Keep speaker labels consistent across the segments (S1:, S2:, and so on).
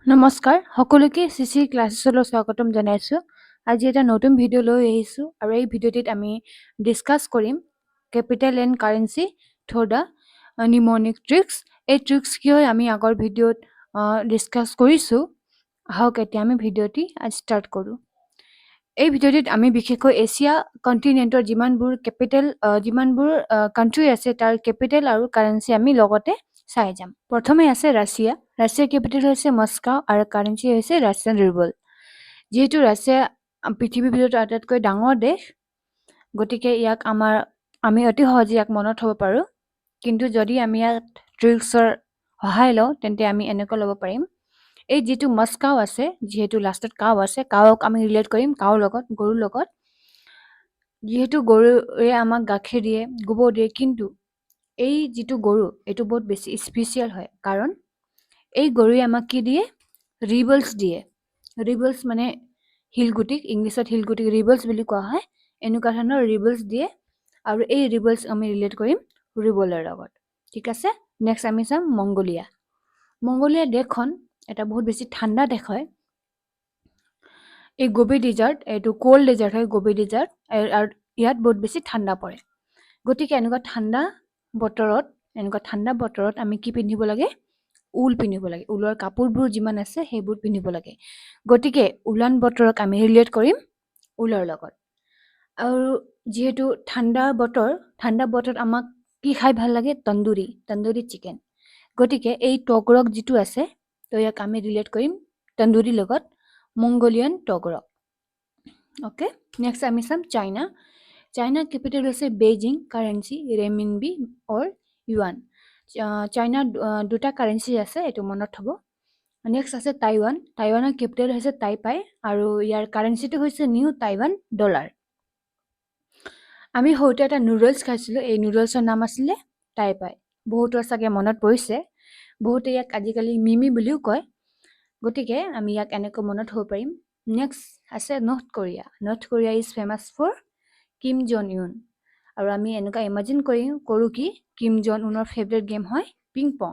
S1: নমস্কাৰ সকলোকে চিচি ক্লাছেছলৈ স্বাগতম জনাইছোঁ। আজি এটা নতুন ভিডিঅ' লৈ আহিছোঁ আৰু এই ভিডিঅ'টিত আমি ডিছকাছ কৰিম capital and currency through the mnemonic tricks. এই ট্ৰিক্স কি হয় আমি আগৰ ভিডিঅ'ত ডিছকাছ কৰিছোঁ। আহক এতিয়া আমি ভিডিঅ'টি ষ্টাৰ্ট কৰোঁ। এই ভিডিঅ'টিত আমি বিশেষকৈ এছিয়া কণ্টিনেণ্টৰ যিমানবোৰ কাণ্ট্ৰি আছে তাৰ কেপিটেল আৰু কাৰেঞ্চি আমি লগতে চাই যাম। প্ৰথমে আছে ৰাছিয়া। ৰাছিয়াৰ কেপিটেল হৈছে মস্কো আৰু কাৰেঞ্চি হৈছে ৰাছিয়ান ৰুবল। যিহেতু ৰাছিয়া পৃথিৱীৰ ভিতৰত আটাইতকৈ ডাঙৰ দেশ, গতিকে আমি অতি সহজে ইয়াক মনত থ'ব পাৰোঁ। কিন্তু যদি আমি ইয়াত ট্ৰিক্সৰ সহায় লওঁ তেন্তে আমি এনেকৈ ল'ব পাৰিম। এই যিটো মস্কো আছে, যিহেতু লাষ্টত কাও আছে, কাওক আমি ৰিলেট কৰিম গৰুৰ লগত। যিহেতু গৰুৱে আমাক গাখীৰ দিয়ে, গোবৰ দিয়ে, কিন্তু এই যিটো গৰু এইটো বহুত বেছি স্পেচিয়েল হয়, কাৰণ এই গৰুৱে আমাক কি দিয়ে? ৰিবলছ দিয়ে। ৰিবলছ মানে শিলগুটিক, ইংলিছত শিলগুটিক ৰিবলছ বুলি কোৱা হয়। এনেকুৱা ধৰণৰ ৰিবলছ দিয়ে আৰু এই ৰিবলছ আমি ৰিলেট কৰিম ৰিবলৰ লগত। ঠিক আছে, নেক্সট আমি চাম মংগোলিয়া। মংগোলিয়া দেশখন এটা বহুত বেছি ঠাণ্ডা দেশ হয়। এই গোবি ডিজাৰ্ট, এইটো কোল্ড ডেজাৰ্ট হয়, গোবি ডিজাৰ্ট, আৰু ইয়াত বহুত বেছি ঠাণ্ডা পৰে। গতিকে এনেকুৱা ঠাণ্ডা বতৰত আমি কি পিন্ধিব লাগে? ঊল পিন্ধিব লাগে। ঊলৰ কাপোৰবোৰ যিমান আছে সেইবোৰ পিন্ধিব লাগে। গতিকে উলান বতৰক আমি ৰিলেট কৰিম ঊলৰ লগত। আৰু যিহেতু ঠাণ্ডা বতৰত আমাক কি খাই ভাল লাগে? তন্দুৰী চিকেন। গতিকে এই টগৰক যিটো আছে, তো ইয়াক আমি ৰিলেট কৰিম তন্দুৰীৰ লগত, মংগোলিয়ান টগৰক। অ'কে, নেক্সট আমি চাম চাইনা। চাইনাৰ কেপিটেল হৈছে বেইজিং, কাৰেঞ্চি ৰেমিনবি অৰ ইউৱান। চাইনাৰ দুটা কাৰেঞ্চি আছে, এইটো মনত থ'ব। নেক্সট আছে টাইৱান। টাইৱানৰ কেপিটেল হৈছে টাইপাই আৰু ইয়াৰ কাৰেঞ্চিটো হৈছে নিউ টাইৱান ডলাৰ। আমি সৰুতে এটা নুডলছ খাইছিলোঁ, এই নুডলছৰ নাম আছিলে টাইপাই। বহুতৰ চাগে মনত পৰিছে। বহুতে ইয়াক আজিকালি মিমি বুলিও কয়। গতিকে আমি ইয়াক এনেকৈ মনত থ'ব পাৰিম। নেক্সট আছে North Korea. North Korea is famous for Kim Jong Un. আৰু আমি এনেকুৱা ইমাজিন কৰোঁ কি কিম জন উনৰ ফেভৰেট গেম হয় পিং পং,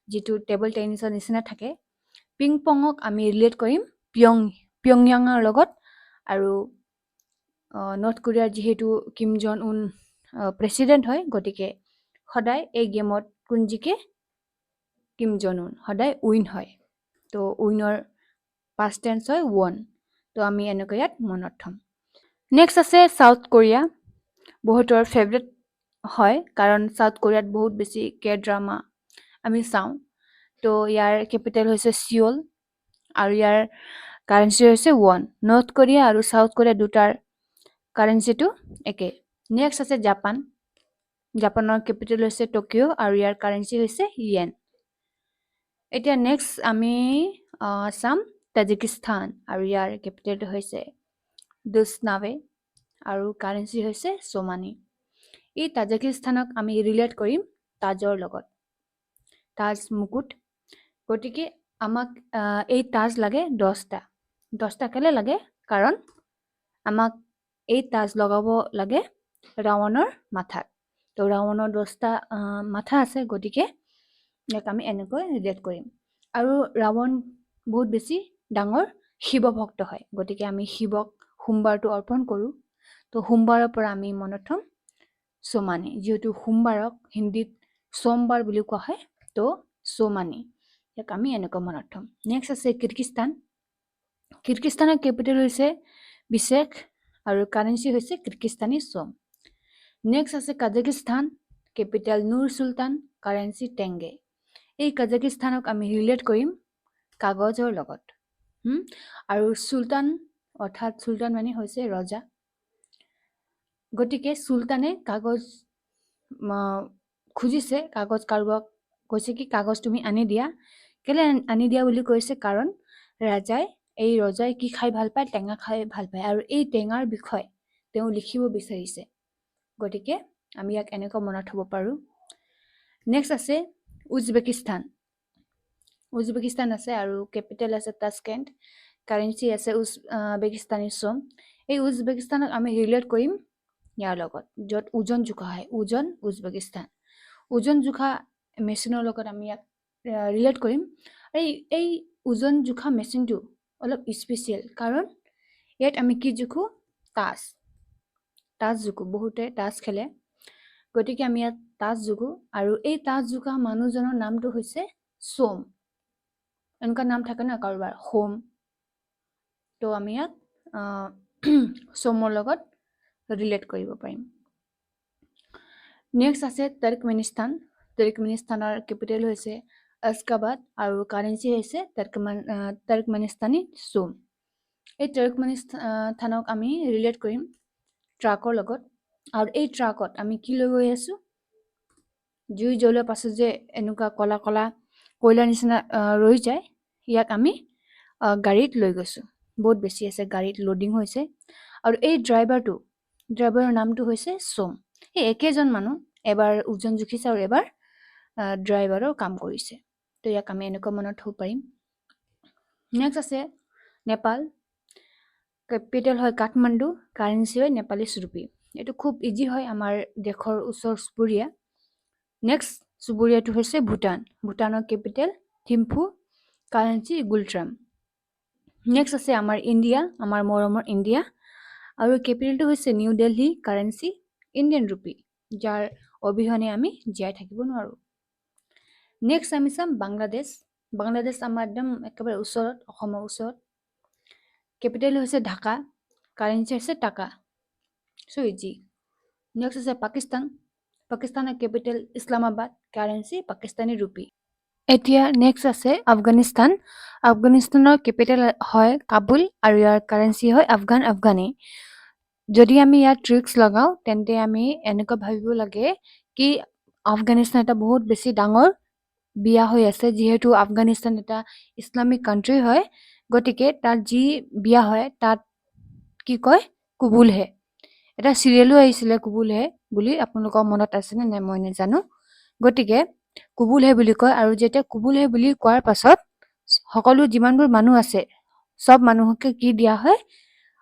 S1: যিটো টেবল টেনিছৰ নিচিনা থাকে। পিং পঙক আমি ৰিলেট কৰিম পিয়ংয়াঙৰ লগত। আৰু নৰ্থ কোৰিয়াৰ যিহেতু কিম জন উন প্ৰেছিডেণ্ট হয়, গতিকে সদায় এই গেমত কোন জিকে? কিম জন উন সদায় উইন হয়। তো উইনৰ পাষ্ট টেন্স হয় ৱন। তো আমি এনেকৈ ইয়াত মনত থ'ম। নেক্সট আছে চাউথ কোৰিয়া। বহুতৰ ফেভৰেট হয়, কাৰণ চাউথ কোৰিয়াত বহুত বেছি ড্ৰামা আমি চাওঁ। তো ইয়াৰ কেপিটেল হৈছে চিঅল আৰু ইয়াৰ কাৰেঞ্চি হৈছে ৱন। নৰ্থ কোৰিয়া আৰু চাউথ কোৰিয়া দুটাৰ কাৰেঞ্চিটো একে। নেক্সট আছে জাপান। জাপানৰ কেপিটেল হৈছে টকিঅ' আৰু ইয়াৰ কাৰেঞ্চি হৈছে য়েন। এতিয়া নেক্সট আমি চাম তাজিকিস্তান আৰু ইয়াৰ কেপিটেলটো হৈছে দুছনাৱে আৰু কাৰেঞ্চি হৈছে চোমানি। এই তাজিকিস্তানক আমি ৰিলেট কৰিম তাজৰ লগত, তাজ মুকুট। গতিকে আমাক এই তাজ লাগে 10টা। 10টা কেলে লাগে? কাৰণ আমাক এই তাজ লগাব লাগে ৰাৱণৰ মাথাত। তো ৰাৱণৰ 10টা মাথা আছে, গতিকে ইয়াক আমি এনেকৈ ৰিলেট কৰিম। আৰু ৰাৱণ বহুত বেছি ডাঙৰ শিৱ ভক্ত হয়, গতিকে আমি শিৱক সোমবাৰটো অৰ্পণ কৰোঁ। তো সোমবাৰৰ পৰা আমি মনত থ'ম চোমানি, যিহেতু সোমবাৰক হিন্দীত সোমবাৰ বুলি কোৱা হয়। তো চোমানি, ইয়াক আমি এনেকৈ মনত থ'ম। নেক্সট আছে কিৰ্গিস্তান। কিৰ্গিস্তানৰ কেপিটেল হৈছে বিশেখ আৰু কাৰেঞ্চি হৈছে কিৰ্গিস্তানী সোম। নেক্সট আছে কাজাকিস্তান। কেপিটেল নুৰ চুলতান, কাৰেঞ্চি টেংগে। এই কাজাকিস্তানক আমি ৰিলেট কৰিম কাগজৰ লগত। আৰু চুলতান অৰ্থাৎ চুলতান মানে হৈছে ৰজা। গতিকে চুলতানে কাগজ খুজিছে, কাগজ কাৰোবাক কৈছে কি কাগজ তুমি আনি দিয়া। কেলে আনি দিয়া বুলি কৈছে? কাৰণ এই ৰজাই কি খাই ভাল পায়? টেঙা খাই ভাল পায়, আৰু এই টেঙাৰ বিষয়ে তেওঁ লিখিব বিচাৰিছে। গতিকে আমি ইয়াক এনেকৈ মনত থ'ব পাৰোঁ। নেক্সট আছে উজবেকিস্তান। উজবেকিস্তান আছে আৰু কেপিটেল আছে তাস্কেণ্ট, কাৰেঞ্চি আছে উজবেকিস্তানী সোম। এই উজবেকিস্তানক আমি ৰিলেট কৰিম ইয়াৰ লগত, য'ত ওজন জোখা হয়, উজবেকিস্তান। ওজন জোখা মেচিনৰ লগত আমি ইয়াক ৰিলেট কৰিম। এই ওজন জোখা মেচিনটো অলপ স্পেচিয়েল, কাৰণ ইয়াত আমি কি জোখোঁ? তাচ জোখোঁ। বহুতে তাচ খেলে, গতিকে আমি ইয়াত তাচ জোখোঁ। আৰু এই তাচ জোখা মানুহজনৰ নামটো হৈছে সোম। এনেকুৱা নাম থাকে ন কাৰোবাৰ, হোম। তো আমি ইয়াত সোমৰ লগত ৰিলেট কৰিব পাৰিম। নেক্সট আছে তুৰ্কমেনিস্তান। তুৰ্কমেনিস্তানৰ কেপিটেল হৈছে আশগাবাদ আৰু কাৰেঞ্চি হৈছে তুৰ্কমেনিস্তানী সোম। এই তুৰ্কমেনিস্তানক আমি ৰিলেট কৰিম ট্ৰাকৰ লগত। আৰু এই ট্ৰাকত আমি কি লৈ গৈ আছোঁ? জুই জ্বলোৱাৰ পাছত যে এনেকুৱা কলা কলা কয়লাৰ নিচিনা ৰৈ যায়, ইয়াক আমি গাড়ীত লৈ গৈছোঁ। বহুত বেছি আছে, গাড়ীত লোডিং হৈছে। আৰু এই ড্ৰাইভাৰৰ নামটো হৈছে সোম। এই একেজন মানুহ, এবাৰ ওজন জুখিছে আৰু এবাৰ ড্ৰাইভাৰৰ কাম কৰিছে। তো ইয়াক আমি এনেকুৱা মনত থ'ব পাৰিম। নেক্সট আছে নেপাল। কেপিটেল হয় কাঠমাণ্ডু, কাৰেঞ্চি হয় নেপালী ৰুপি। এইটো খুব ইজি হয়, আমাৰ দেশৰ ওচৰ চুবুৰীয়া। নেক্সট চুবুৰীয়াটো হৈছে ভূটান। ভূটানৰ কেপিটেল থিম্ফু, কাৰেঞ্চি গুলট্ৰাম। নেক্সট আছে আমাৰ ইণ্ডিয়া, আমাৰ মৰমৰ ইণ্ডিয়া, আৰু কেপিটেলটো হৈছে new Delhi, currency Indian rupee, যাৰ অবিহনে আমি জীয়াই থাকিব নোৱাৰোঁ। নেক্সট আমি চাম বাংলাদেশ। বাংলাদেশ আমাৰ একদম একেবাৰে ওচৰত, অসমৰ ওচৰত। কেপিটেল হৈছে ঢাকা, কাৰেঞ্চি হৈছে টাকা। চ' ইজি। নেক্সট আছে পাকিস্তান। পাকিস্তানৰ capital Islamabad, currency Pakistani rupee. এতিয়া নেক্সট আছে আফগানিস্তান। আফগানিস্তানৰ কেপিটেল হয় কাবুল আৰু ইয়াৰ কাৰেঞ্চি হয় আফগানী। যদি আমি ইয়াত ট্ৰিক্স লগাওঁ তেন্তে আমি এনেকুৱা ভাবিব লাগে কি আফগানিস্তান এটা বহুত বেছি ডাঙৰ বিয়া হৈ আছে। যিহেতু আফগানিস্তান এটা ইছলামিক কাণ্ট্ৰি হয়, গতিকে তাত যি বিয়া হয় তাত কি কয়? কুবুল হে। এটা চিৰিয়েলো আহিছিলে কুবুল হে বুলি, আপোনালোকৰ মনত আছেনে নাই মই নাজানো। গতিকে কুবুল হে বুলি কয়। আৰু যেতিয়া কুবুল হে বুলি কোৱাৰ পাছত সকলো যিমানবোৰ মানুহ আছে চব মানুহকে কি দিয়া হয়?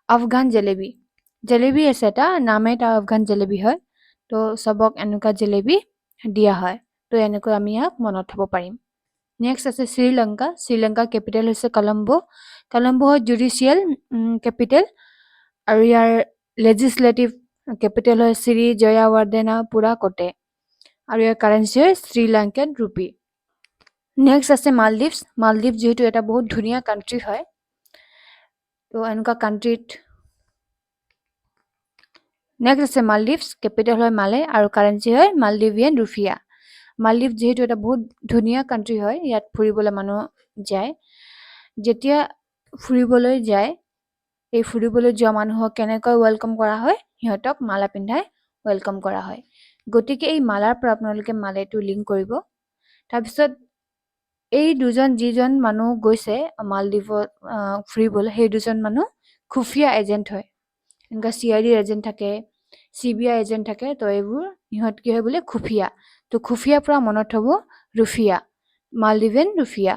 S1: আফগান জেলেবি। জেলেবি আছে এটা, নামে এটা আফগান জেলেবি হয়। তো চবক এনেকুৱা জেলেবি দিয়া হয়। তো এনেকৈ আমি ইয়াক মনত থ'ব পাৰিম। নেক্সট আছে শ্ৰীলংকা। শ্ৰীলংকাৰ কেপিটেল হৈছে কলম্বো। কলম্বো হয় জুডিচিয়েল কেপিটেল, আৰু ইয়াৰ লেজিছলেটিভ কেপিটেল হয় শ্ৰী জয়াৱৰ্ধনেপুৰা কোটে, আৰু ইয়াৰ কাৰেঞ্চি হয় শ্ৰীলংকান ৰুপি। নেক্সট আছে মালদ্বীপছ। মালদ্বীপ যিহেতু এটা বহুত ধুনীয়া কাণ্ট্ৰি হয়, তো এনেকুৱা কাণ্ট্ৰিত নেক্সট আছে মালদ্বীপছ। কেপিটেল হয় মালে আৰু কাৰেঞ্চি হয় মালদ্বীভিয়ান ৰুফিয়া। মালদ্বীপ যিহেতু এটা বহুত ধুনীয়া কাণ্ট্ৰি হয়, ইয়াত ফুৰিবলৈ মানুহ যায়। যেতিয়া ফুৰিবলৈ যায়, এই ফুৰিবলৈ যোৱা মানুহক কেনেকৈ ৱেলকাম কৰা হয়? সিহঁতক মালা পিন্ধাই ৱেলকাম কৰা হয়। গতিকে এই মালাৰ পৰা আপোনালোকে মালেটো লিংক কৰিব। তাৰপিছত এই যিজন মানুহ গৈছে মালদ্বীপত ফুৰিবলৈ, সেই দুজন মানুহ খুফিয়া এজেণ্ট হয়। এনেকুৱা CID এজেণ্ট থাকে, CBI এজেণ্ট থাকে। তো এইবোৰ সিহঁত কি হয় বোলে? খুফিয়া। তো খুফিয়াৰ পৰা মনত হ'ব ৰুফিয়া, মালদ্বীভিয়ান ৰুফিয়া।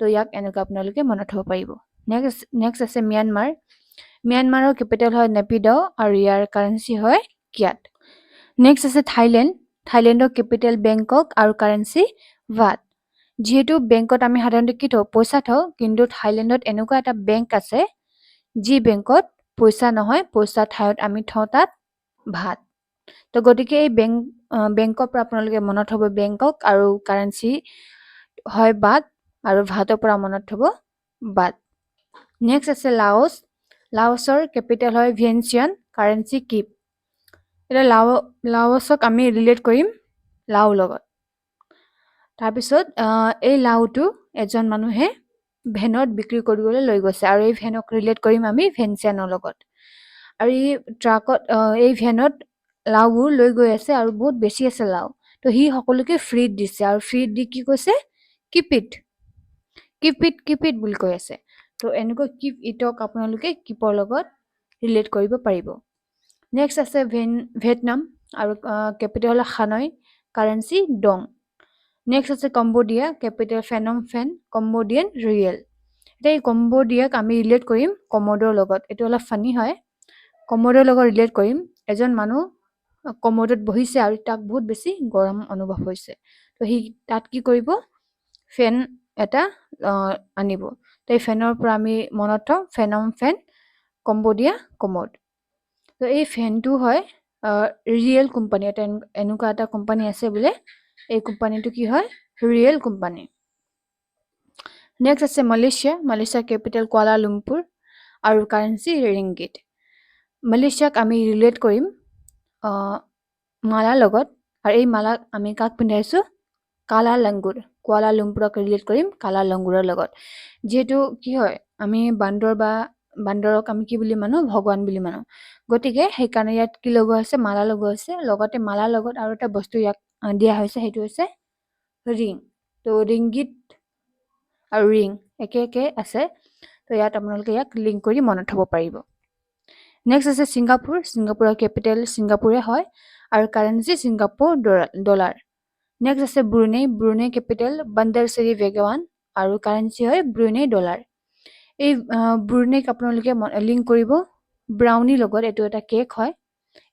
S1: তো ইয়াক এনেকুৱা আপোনালোকে মনত থ'ব পাৰিব। নেক্সট আছে ম্যানমাৰ। ম্যানমাৰৰ কেপিটেল হয় নেপিডাও আৰু ইয়াৰ কাৰেঞ্চি হয় কিয়াত। নেক্সট আছে থাইলেণ্ড। থাইলেণ্ডৰ কেপিটেল বেংকক আৰু কাৰেঞ্চি বাট। যিহেতু বেংকত আমি সাধাৰণতে কি থওঁ? পইচা থওঁ, কিন্তু থাইলেণ্ডত এনেকুৱা এটা বেংক আছে যি বেংকত পইচা নহয়, পইচা ঠাইত আমি থওঁ তাত ভাত। তো গতিকে এই বেংকৰ পৰা আপোনালোকে মনত থ'ব বেংকক, আৰু কাৰেঞ্চি হয় বাট, আৰু ভাতৰ পৰা মনত থ'ব বাট। নেক্সট আছে লাওছ। লাওছৰ কেপিটেল হয় ভিয়েনচিয়ান, কাৰেঞ্চি কিপ। এতিয়া লাওছক আমি ৰিলেট কৰিম লাওৰ লগত। তাৰপিছত এই লাওটো এজন মানুহে ভেনত বিক্ৰী কৰিবলৈ লৈ গৈছে, আৰু এই ভেনক ৰিলেট কৰিম আমি ভেনচিয়ানৰ লগত। আৰু এই ট্ৰাকত এই ভেনত লাওবোৰ লৈ গৈ আছে, আৰু বহুত বেছি আছে লাও। তো সি সকলোকে ফ্ৰীত দিছে, আৰু ফ্ৰীত দি কি কৈছে? Keep it, keep it, keep it বুলি কৈ আছে। তো এনেকৈ কিপ ইটক আপোনালোকে কিপৰ লগত ৰিলেট কৰিব পাৰিব। নেক্সট আছে ভিয়েটনাম, আৰু কেপিটেল হ'ল হানয়, কাৰেঞ্চি ডং। নেক্সট আছে কম্বোডিয়া, কেপিটেল ফেনম ফেন, কম্বোডিয়ান ৰিয়েল। এতিয়া এই কম্বোডিয়াক আমি ৰিলেট কৰিম কমোডৰ লগত। এইটো অলপ ফানি হয়। কমোডৰ লগত ৰিলেট কৰিম, এজন মানুহ কমোডত বহিছে আৰু তাক বহুত বেছি গৰম অনুভৱ হৈছে। তো সি তাত কি কৰিব? ফেন এটা আনিব। তো এই ফেনৰ পৰা আমি মনত থওঁ ফেনম ফেন, কম্বোডিয়া কমোড। তো এই ফেনটো হয় ৰিয়েল কোম্পানী, এটা এনেকুৱা এটা কোম্পানী আছে বোলে, এই কোম্পানীটো কি হয় ৰিয়েল কোম্পানী। নেক্সট আছে মালয়েছিয়াৰ কেপিটেল কুৱালালামপুৰ আৰু কাৰেঞ্চি ৰিংগিত। মালয়েছিয়াক আমি ৰিলেট কৰিম মালাৰ লগত, আৰু এই মালাক আমি কাক পিন্ধাইছোঁ কালা লাংগুৰ, কুৱালালামপুৰক ৰিলেট কৰিম কালা লাংগুৰৰ লগত। যিহেতু কি হয় আমি বান্দৰক আমি কি বুলি মানো ভগৱান বুলি মানো, গতিকে সেইকাৰণে ইয়াত কি লগোৱা হৈছে মালা লগোৱা হৈছে, লগতে মালাৰ লগত আৰু এটা বস্তু ইয়াক দিয়া হৈছে, সেইটো হৈছে ৰিং। তো ৰিংগিত আৰু ৰিং একে একে আছে, তো ইয়াত আপোনালোকে ইয়াক লিংক কৰি মনত থ'ব পাৰিব। নেক্সট আছে ছিংগাপুৰৰ কেপিটেল ছিংগাপুৰে হয় আৰু কাৰেঞ্চি ছিংগাপুৰ ডলাৰ। নেক্সট আছে ব্ৰুনেই কেপিটেল বান্দাৰ চেৰি বেগাৱান আৰু কাৰেঞ্চি হয় ব্ৰুনেই ডলাৰ। এই ব্ৰুনেইক আপোনালোকে লিংক কৰিব ব্ৰাউনিৰ লগত। এইটো এটা কেক হয়,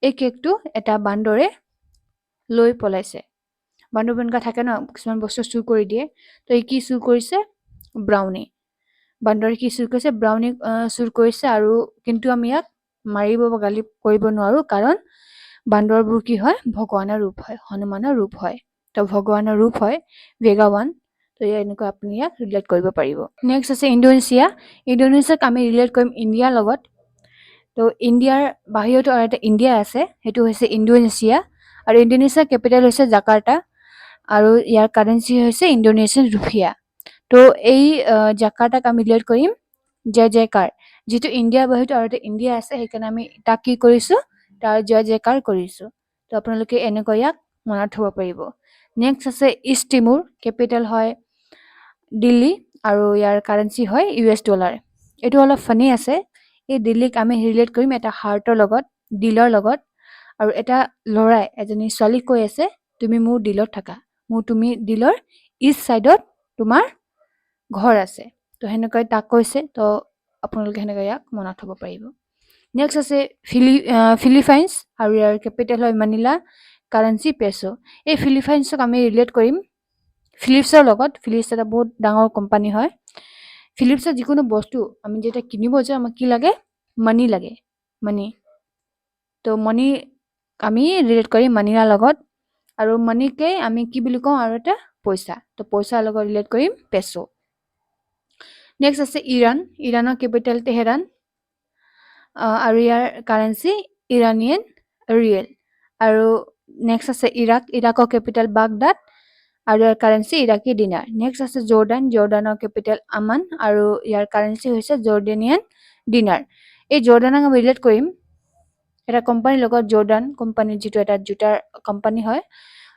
S1: এই কেকটো এটা বান্দৰে লৈ পলাইছে। বান্দৰ এনেকুৱা থাকে ন কিছুমান বস্তু চুৰ কৰি দিয়ে, তো এই কি চুৰ কৰিছে ব্ৰাউনি, বান্দৰে কি চুৰ কৰিছে ব্ৰাউনি চুৰ কৰিছে। আৰু কিন্তু আমি ইয়াক মাৰিব বা গালি কৰিব নোৱাৰো, কাৰণ বান্দৰবোৰ কি হয় ভগৱানৰ ৰূপ হয়, হনুমানৰ ৰূপ হয়, তো ভগৱানৰ ৰূপ হয় বেগাৱান। তো এনেকুৱা আপুনি ইয়াক ৰিলেট কৰিব পাৰিব। নেক্সট আছে ইণ্ডোনেছিয়াক আমি ৰিলেট কৰিম ইণ্ডিয়াৰ লগত। তো ইণ্ডিয়াৰ বাহিৰতো আৰু এটা ইণ্ডিয়া আছে, সেইটো হৈছে ইণ্ডোনেছিয়া, আৰু ইণ্ডোনেছিয়াৰ কেপিটেল হৈছে জাকাৰ্টা আৰু ইয়াৰ কাৰেঞ্চি হৈছে ইণ্ডোনেছিয়ান ৰুপিয়া। তো এই জাকাৰ্টাক আমি ৰিলেট কৰিম জয় জয়কাৰ, যিটো ইণ্ডিয়াৰ বাহিৰতো আৰু এটা ইণ্ডিয়া আছে, সেইকাৰণে আমি তাক কি কৰিছোঁ তাৰ জয় জয়কাৰ কৰিছোঁ। তো আপোনালোকে এনেকৈ ইয়াক মনত থ'ব পাৰিব। নেক্সট আছে ইষ্ট টিমুৰ, কেপিটেল হয় দিল্লী আৰু ইয়াৰ কাৰেঞ্চি হয় US ডলাৰ। এইটো অলপ ফানি আছে, এই দিল্লীক আমি ৰিলেট কৰিম এটা হাৰ্টৰ লগত, দিলৰ লগত, আৰু এটা ল'ৰাই এজনী ছোৱালীক কৈ আছে তুমি মোৰ দিলত থাকা, তুমি দিলৰ ইষ্ট ছাইডত তোমাৰ ঘৰ আছে, তো সেনেকৈ তাক কৈছে। তো আপোনালোকে সেনেকৈ ইয়াক মনত থ'ব পাৰিব। নেক্সট আছে ফিলিপাইনছ আৰু ইয়াৰ কেপিটেল হয় মানিলা, কাৰেঞ্চি পেছো। এই ফিলিপাইনছক আমি ৰিলেট কৰিম ফিলিপছৰ লগত। ফিলিপছ এটা বহুত ডাঙৰ কোম্পানী হয়। ফিলিপছৰ যিকোনো বস্তু আমি যেতিয়া কিনিব যাওঁ আমাক কি লাগে মানি লাগে, মানি। তো মানি আমি ৰিলেট কৰিম মানিলাৰ লগত, আৰু মানিকে আমি কি বুলি কওঁ আৰু এটা পইচা, তো পইচাৰ লগত ৰিলেট কৰিম পেছো। নেক্সট আছে ইৰাণৰ কেপিটেল তেহেৰান আৰু ইয়াৰ কাৰেঞ্চি ইৰানিয়ান ৰিয়েল। আৰু নেক্সট আছে ইৰাকৰ কেপিটেল বাগদাদ আৰু ইয়াৰ কাৰেঞ্চি ইৰাকী দিনাৰ। নেক্সট আছে জৰ্ডানৰ কেপিটেল আমান আৰু ইয়াৰ কাৰেঞ্চি হৈছে জৰ্ডেনিয়ান দিনাৰ। এই জৰ্ডানক আমি ৰিলেট কৰিম এটা কোম্পানীৰ লগত, জৰ্ডান কোম্পানী যিটো এটা জোতাৰ কোম্পানী হয়।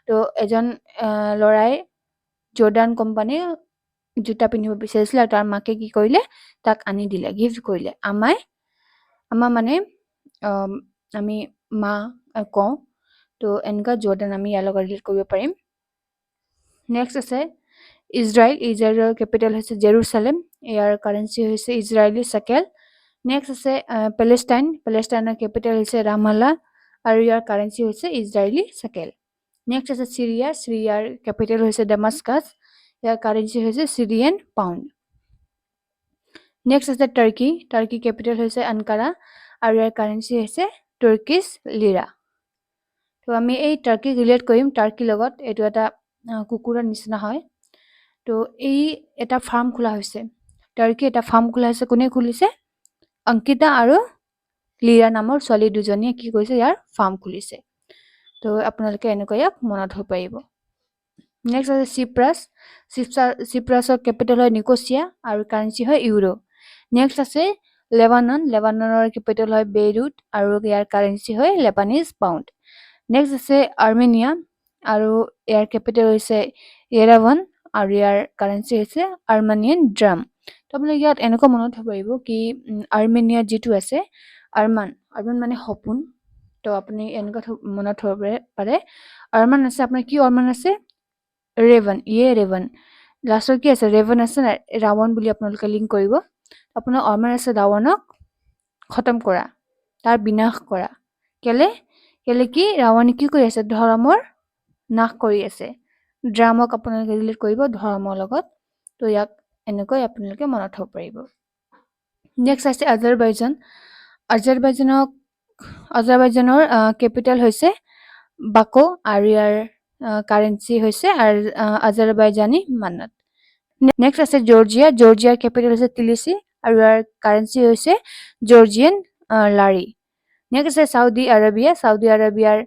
S1: তো এজন ল'ৰাই জৰ্ডান কোম্পানী জোতা পিন্ধিব বিচাৰিছিলে আৰু তাৰ মাকে কি কৰিলে তাক আনি দিলে, গিফ্ট কৰিলে। আমাৰ মানে আমি মা কওঁ, তো এনেকুৱা জৰ্ডান আমি ইয়াৰ লগত ৰিলেট কৰিব পাৰিম। নেক্সট আছে ইজৰাইলৰ কেপিটেল হৈছে জেৰুচালেম, ইয়াৰ কাৰেঞ্চি হৈছে ইজৰাইলী চেকেল। নেক্সট আছে পেলেষ্টাইনৰ কেপিটেল হৈছে ৰামাল্লা আৰু ইয়াৰ কাৰেঞ্চি হৈছে ইজৰাইলী চেকেল। নেক্সট আছে চিৰিয়াৰ কেপিটেল হৈছে ডামাস্কাছ, ইয়াৰ কাৰেঞ্চি হৈছে চিৰিয়ান পাউণ্ড। নেক্সট আছে টাৰ্কি কেপিটেল হৈছে আনকাৰা আৰু ইয়াৰ কাৰেঞ্চি হৈছে তুৰ্কিছ লিৰা। তো আমি এই টাৰ্কিক ৰিলেট কৰিম টাৰ্কিৰ লগত, এইটো এটা কুকুৰৰ নিচিনা হয়। তো এই এটা ফাৰ্ম খোলা হৈছে, টাৰ্কি এটা ফাৰ্ম খোলা হৈছে। কোনে খুলিছে অংকিতা আৰু লিৰা নামৰ ছোৱালী দুজনীয়ে কি কৰিছে ইয়াৰ ফাৰ্ম খুলিছে। তো আপোনালোকে এনেকৈ ইয়াক মনত থ'ব পাৰিব। নেক্সট আছে চিপ্ৰাছৰ কেপিটেল হয় নিকোচিয়া আৰু কাৰেঞ্চি হয় ইউৰো। নেক্সট আছে লেবাননৰ কেপিটেল হয় বেইৰুট আৰু ইয়াৰ কাৰেঞ্চি হয় লেবানিজ পাউণ্ড। নেক্সট আছে আৰ্মেনিয়া আৰু ইয়াৰ কেপিটেল হৈছে ইয়েৰেভান আৰু ইয়াৰ কাৰেঞ্চি হৈছে আৰ্মেনিয়ান ড্ৰাম। তো আপোনালোকে ইয়াত এনেকুৱা মনত থ'ব পাৰিব কি আৰ্মেনিয়াত যিটো আছে আৰমান মানে সপোন। তো আপুনি এনেকুৱা মনত থ'ব পাৰে আৰমান আছে আপোনাৰ কি আৰমান আছে ৰেভন, লাষ্টৰ কি আছে ৰেভন আছে নাই, ৰাৱণ বুলি আপোনালোকে লিংক কৰিব। আপোনাৰ আৰমান আছে ৰাৱণক খতম কৰা, তাৰ বিনাশ কৰা। কেলে কি ৰাৱণে কি কৰি আছে ধৰ্মৰ নাশ কৰি আছে। ড্ৰামক আপোনালোকে ৰিলেট কৰিব ধৰ্মৰ লগত, তো ইয়াক এনেকৈ আপোনালোকে মনত থ'ব পাৰিব। নেক্সট আছে আজাৰবাইজান। আজাৰবাইজানৰ কেপিটেল হৈছে বাকো আৰু ইয়াৰ কাৰেঞ্চি হৈছে আজাৰবাইজানী মান্নাত। নেক্সট আছে জৰ্জিয়াৰ কেপিটেল হৈছে টিলিচি আৰু ইয়াৰ কাৰেঞ্চি হৈছে জৰ্জিয়ান লাৰি। নেক্সট আছে চাউদি আৰবিয়াৰ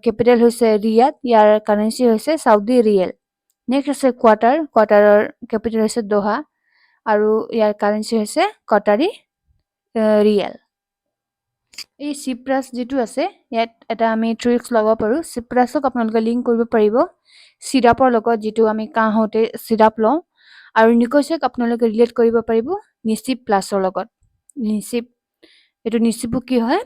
S1: কেপিটেল হৈছে ৰিয়াদ, ইয়াৰ কাৰেঞ্চি হৈছে চাউদি ৰিয়েল। নেক্সট আছে কোৱাটাৰৰ কেপিটেল হৈছে দোহা আৰু ইয়াৰ কাৰেঞ্চি হৈছে কটাৰী ৰিয়েল। এই চিপ্ৰাছ যিটো আছে ইয়াত এটা আমি ট্ৰিক্স ল'ব পাৰোঁ। চিপ্ৰাছক আপোনালোকে লিংক কৰিব পাৰিব চিৰাপৰ লগত, যিটো আমি কাহ হওঁতে চিৰাপ লওঁ, আৰু নিকোচিয়াক আপোনালোকে ৰিলেট কৰিব পাৰিব নিচিপ প্লাছৰ লগত। এইটো নিচিপো কি হয়,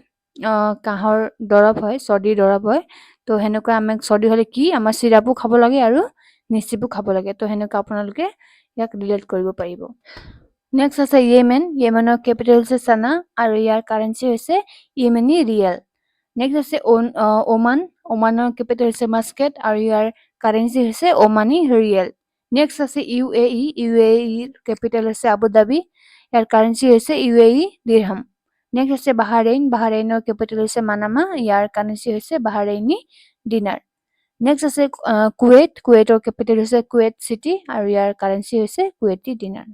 S1: কাহৰ দৰৱ হয়, চৰ্দিৰ দৰৱ হয়। তো সেনেকুৱা আমাক চৰ্দি হ'লে কি আমাৰ চিৰাপো খাব লাগে আৰু নিচিপো খাব লাগে। তো সেনেকুৱা আপোনালোকে ইয়াক ৰিলেট কৰিব পাৰিব। নেক্সট আছে য়েমেনৰ কেপিটেল হৈছে চানা আৰু ইয়াৰ কাৰেঞ্চি হৈছে য়েমেনী ৰিয়েল। নেক্সট আছে ওমানৰ কেপিটেল হৈছে মাস্কেট আৰু ইয়াৰ কাৰেঞ্চি হৈছে ওমানী ৰিয়েল। নেক্সট আছে ইউএইৰ কেপিটেল হৈছে আবুধাবি, ইয়াৰ কাৰেঞ্চি হৈছে ইউএই দিৰহাম। নেক্সট আছে বাহাৰেইনৰ কেপিটেল হৈছে মানামা, ইয়াৰ কাৰেঞ্চি হৈছে বাহাৰেইনী দিনাৰ। নেক্সট আছে কুৱেইটৰ কেপিটেল হৈছে কুৱেইট চিটি আৰু ইয়াৰ কাৰেঞ্চি হৈছে কুৱেইটি দিনাৰ।